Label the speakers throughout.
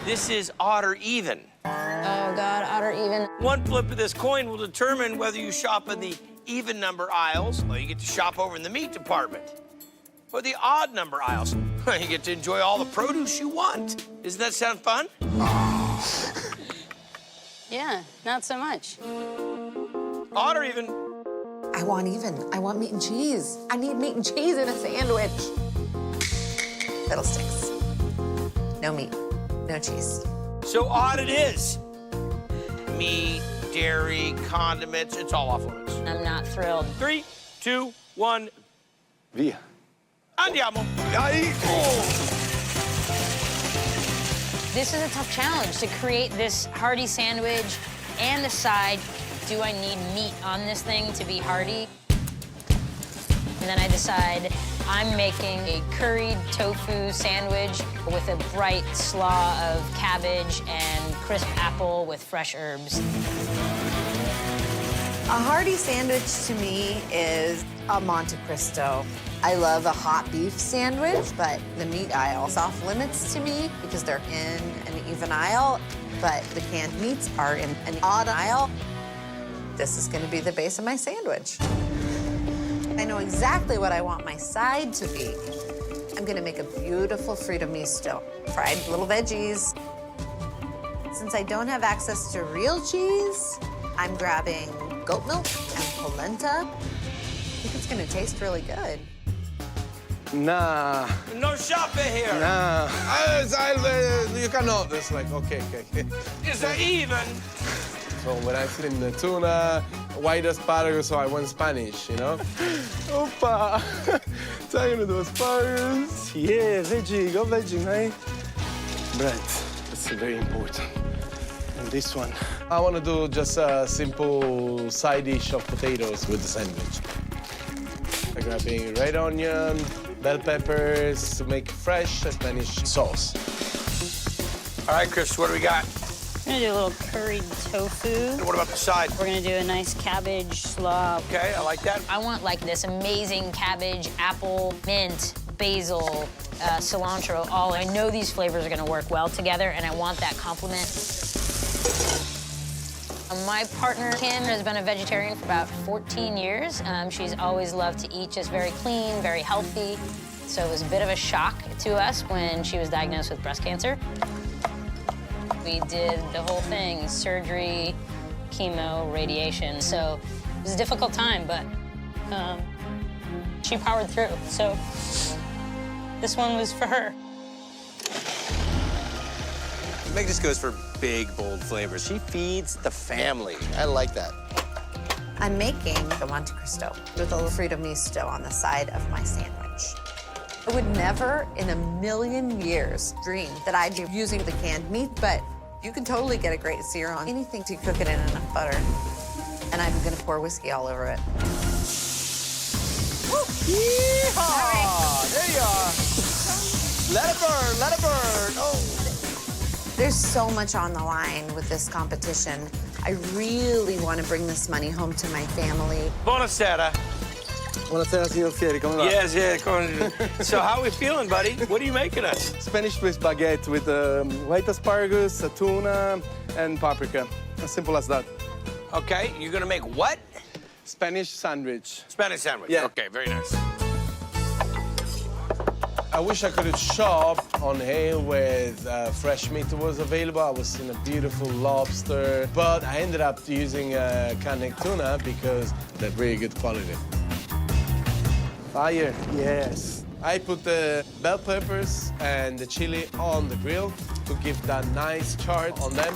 Speaker 1: This is odd or even.
Speaker 2: Oh, God, odd or even.
Speaker 1: One flip of this coin will determine whether you shop in the even number aisles, or you get to shop over in the meat department, or the odd number aisles. You get to enjoy all the produce you want. Doesn't that sound fun?
Speaker 2: Yeah, not so much.
Speaker 1: Odd or even?
Speaker 3: I want even. I want meat and cheese. I need meat and cheese in a sandwich. Fiddlesticks. No meat, no cheese.
Speaker 1: So odd it is. Meat, dairy, condiments, it's all off limits.
Speaker 2: I'm not thrilled.
Speaker 1: 3, 2, 1.
Speaker 4: Via.
Speaker 1: Andiamo.
Speaker 2: This is a tough challenge to create this hearty sandwich and the side. Do I need meat on this thing to be hearty? And then I decide I'm making a curried tofu sandwich with a bright slaw of cabbage and crisp apple with fresh herbs.
Speaker 3: A hearty sandwich to me is a Monte Cristo. I love a hot beef sandwich, but the meat aisle's off limits to me because they're in an even aisle, but the canned meats are in an odd aisle. This is gonna be the base of my sandwich. I know exactly what I want my side to be. I'm gonna make a beautiful Frito misto, fried little veggies. Since I don't have access to real cheese, I'm grabbing goat milk and polenta. I think it's gonna taste really good.
Speaker 4: Nah.
Speaker 1: No shopping here.
Speaker 4: Nah. You cannot. It's like, okay.
Speaker 1: It's an even.
Speaker 4: So when I put in the tuna, white asparagus, so I went Spanish, you know? Opa! Time to do asparagus. Yeah, veggie, go veggie, mate. Bread, that's very important. And this one. I want to do just a simple side dish of potatoes with the sandwich. I'm grabbing red onion, bell peppers to make fresh Spanish sauce.
Speaker 1: All right, Chris, what do we got?
Speaker 2: We're gonna do a little curried tofu.
Speaker 1: And what about the side?
Speaker 2: We're gonna do a nice cabbage slaw.
Speaker 1: Okay, I like that.
Speaker 2: I want like this amazing cabbage, apple, mint, basil, cilantro, all. I know these flavors are gonna work well together, and I want that complement. My partner, Kim, has been a vegetarian for about 14 years. She's always loved to eat just very clean, very healthy. So it was a bit of a shock to us when she was diagnosed with breast cancer. We did the whole thing, surgery, chemo, radiation. So it was a difficult time, but she powered through. So this one was for her.
Speaker 5: Meg just goes for big, bold flavors. She feeds the family. I like that.
Speaker 3: I'm making a Monte Cristo with a little Frito misto on the side of my sandwich. I would never in a million years dream that I'd be using the canned meat, but you can totally get a great sear on anything to cook it in enough butter. And I'm gonna pour whiskey all over it.
Speaker 5: Yeehaw! There you are. Let it burn, let it burn. Oh.
Speaker 3: There's so much on the line with this competition. I really want to bring this money home to my family.
Speaker 1: Buonasera.
Speaker 4: Buonasera, signor Fieri, come va?
Speaker 1: Yes, yeah. So how are we feeling, buddy? What are you making us?
Speaker 4: Spanish Swiss baguette with white asparagus, tuna, and paprika. As simple as that.
Speaker 1: Okay, you're gonna make what?
Speaker 4: Spanish sandwich.
Speaker 1: Spanish sandwich.
Speaker 4: Yeah.
Speaker 1: Okay, very nice.
Speaker 4: I wish I could shop on here with fresh meat was available. I was in a beautiful lobster, but I ended up using canned tuna because they're really good quality. Fire, yes. I put the bell peppers and the chili on the grill to give that nice char on them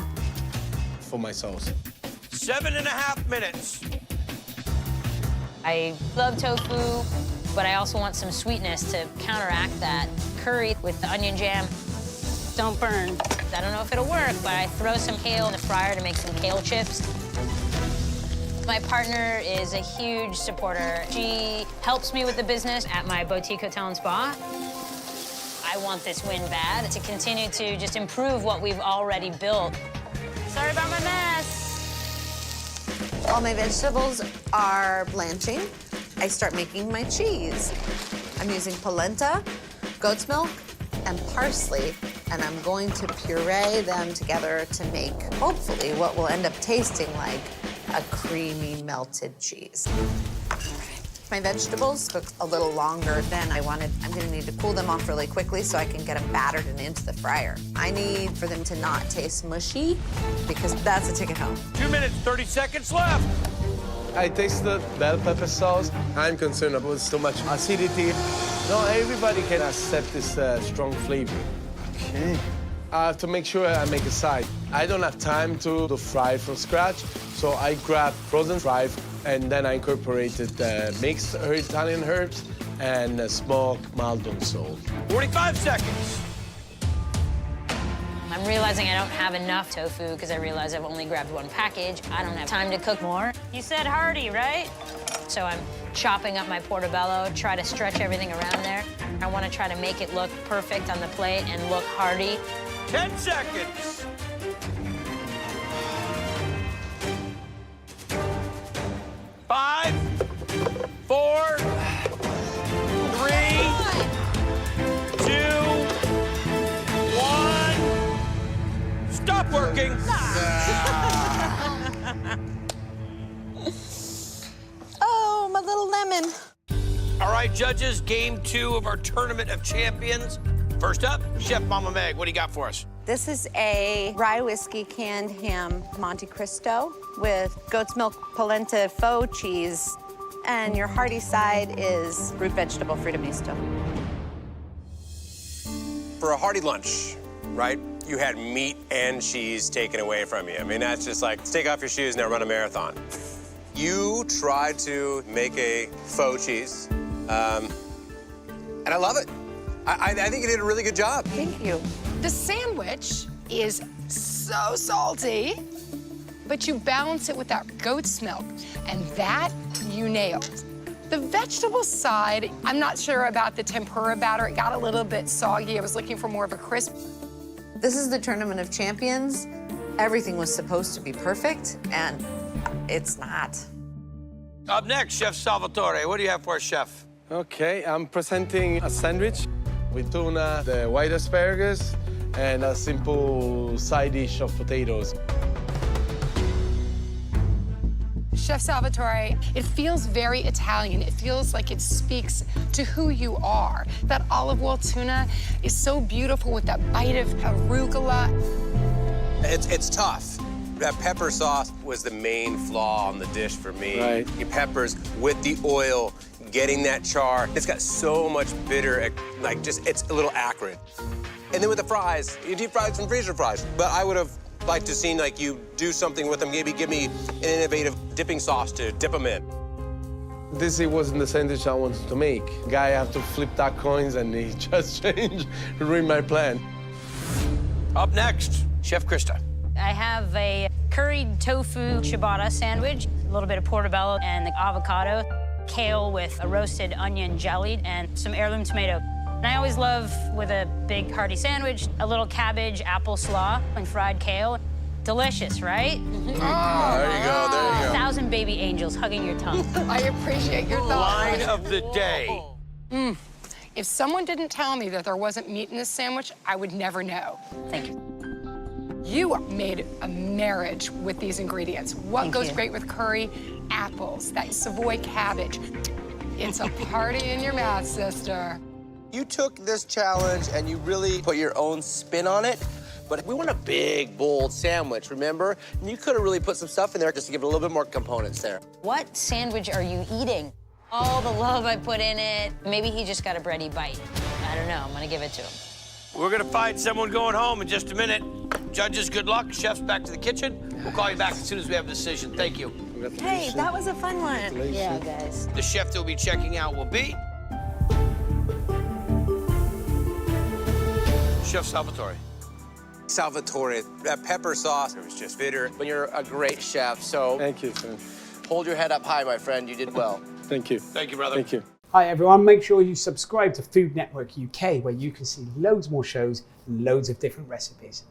Speaker 4: for my sauce.
Speaker 1: 7.5 minutes.
Speaker 2: I love tofu, but I also want some sweetness to counteract that. Curry with the onion jam. Don't burn. I don't know if it'll work, but I throw some kale in the fryer to make some kale chips. My partner is a huge supporter. She helps me with the business at my boutique hotel and spa. I want this win bad to continue to just improve what we've already built. Sorry about my mess.
Speaker 3: All my vegetables are blanching. I start making my cheese. I'm using polenta, goat's milk, and parsley. and I'm going to puree them together to make, hopefully, what will end up tasting like a creamy melted cheese. My vegetables cook a little longer than I wanted. I'm gonna need to cool them off really quickly so I can get them battered and into the fryer. I need for them to not taste mushy because that's a ticket home.
Speaker 1: 2 minutes, 30 seconds left.
Speaker 4: I taste the bell pepper sauce. I'm concerned about too much acidity. No, everybody can accept this strong flavor.
Speaker 5: Okay.
Speaker 4: I have to make sure I make a side. I don't have time to fry from scratch, so I grab frozen fry and then I incorporated mixed Italian herbs and smoked Maldon salt.
Speaker 1: 45 seconds.
Speaker 2: I'm realizing I don't have enough tofu because I realize I've only grabbed one package. I don't have time to cook more. You said hearty, right? So I'm chopping up my portobello, try to stretch everything around there. I want to try to make it look perfect on the plate and look hearty.
Speaker 1: 10 seconds. Five, 4, 3, 2, 1. Stop working.
Speaker 3: Oh, my little lemon.
Speaker 1: All right, judges, game 2 of our Tournament of Champions. First up, Chef Mama Meg, what do you got for us?
Speaker 3: This is a rye whiskey canned ham Monte Cristo with goat's milk polenta faux cheese. And your hearty side is root vegetable Frito misto.
Speaker 6: For a hearty lunch, right, you had meat and cheese taken away from you. I mean, that's just like, take off your shoes and now run a marathon. You tried to make a faux cheese, and I love it. I think you did a really good job.
Speaker 3: Thank you.
Speaker 7: The sandwich is so salty, but you balance it with that goat's milk, and that you nailed. The vegetable side, I'm not sure about the tempura batter. It got a little bit soggy. I was looking for more of a crisp.
Speaker 3: This is the Tournament of Champions. Everything was supposed to be perfect, and it's not.
Speaker 1: Up next, Chef Salvatore, what do you have for us, Chef?
Speaker 4: Okay, I'm presenting a sandwich with tuna, the white asparagus, and a simple side dish of potatoes.
Speaker 7: Chef Salvatore, it feels very Italian. It feels like it speaks to who you are. That olive oil tuna is so beautiful with that bite of arugula.
Speaker 6: It's tough. That pepper sauce was the main flaw on the dish for me.
Speaker 4: Right.
Speaker 6: Your peppers with the oil, getting that char. It's got so much bitter, like just, it's a little acrid. And then with the fries, you deep fried some freezer fries. But I would have liked to seen like you do something with them, maybe give me an innovative dipping sauce to dip them in.
Speaker 4: This wasn't the sandwich I wanted to make. Guy have to flip that coins and he just changed, ruined my plan.
Speaker 1: Up next, Chef Krista.
Speaker 2: I have a curried tofu ciabatta sandwich, a little bit of portobello and the avocado, kale with a roasted onion jelly, and some heirloom tomato. And I always love, with a big hearty sandwich, a little cabbage, apple slaw, and fried kale. Delicious, right?
Speaker 6: There you go, there you go.
Speaker 2: 1,000 baby angels hugging your tongue.
Speaker 7: I appreciate your
Speaker 1: Line
Speaker 7: thought.
Speaker 1: of the day.
Speaker 7: If someone didn't tell me that there wasn't meat in this sandwich, I would never know.
Speaker 2: Thank you.
Speaker 7: You made a marriage with these ingredients. What
Speaker 2: Thank
Speaker 7: goes
Speaker 2: you.
Speaker 7: great with curry? Apples, that Savoy cabbage. It's a party in your mouth, sister.
Speaker 5: You took this challenge and you really put your own spin on it. But we want a big, bold sandwich, remember? And you could have really put some stuff in there just to give it a little bit more components there.
Speaker 2: What sandwich are you eating? All the love I put in it. Maybe he just got a bready bite. I don't know. I'm gonna give it to him.
Speaker 1: We're gonna find someone going home in just a minute. Judges, good luck. Chef's back to the kitchen. We'll call you back as soon as we have a decision. Thank you.
Speaker 3: Hey, that was a fun one.
Speaker 2: Yeah, guys.
Speaker 1: The chef that will be checking out will be Chef Salvatore.
Speaker 6: Salvatore, that pepper sauce, it was just bitter.
Speaker 5: But you're a great chef, so
Speaker 4: Thank you, sir.
Speaker 5: hold your head up high, my friend. You did well.
Speaker 4: Thank you.
Speaker 1: Thank you, brother.
Speaker 4: Thank you.
Speaker 8: Hi everyone, make sure you subscribe to Food Network UK where you can see loads more shows and loads of different recipes.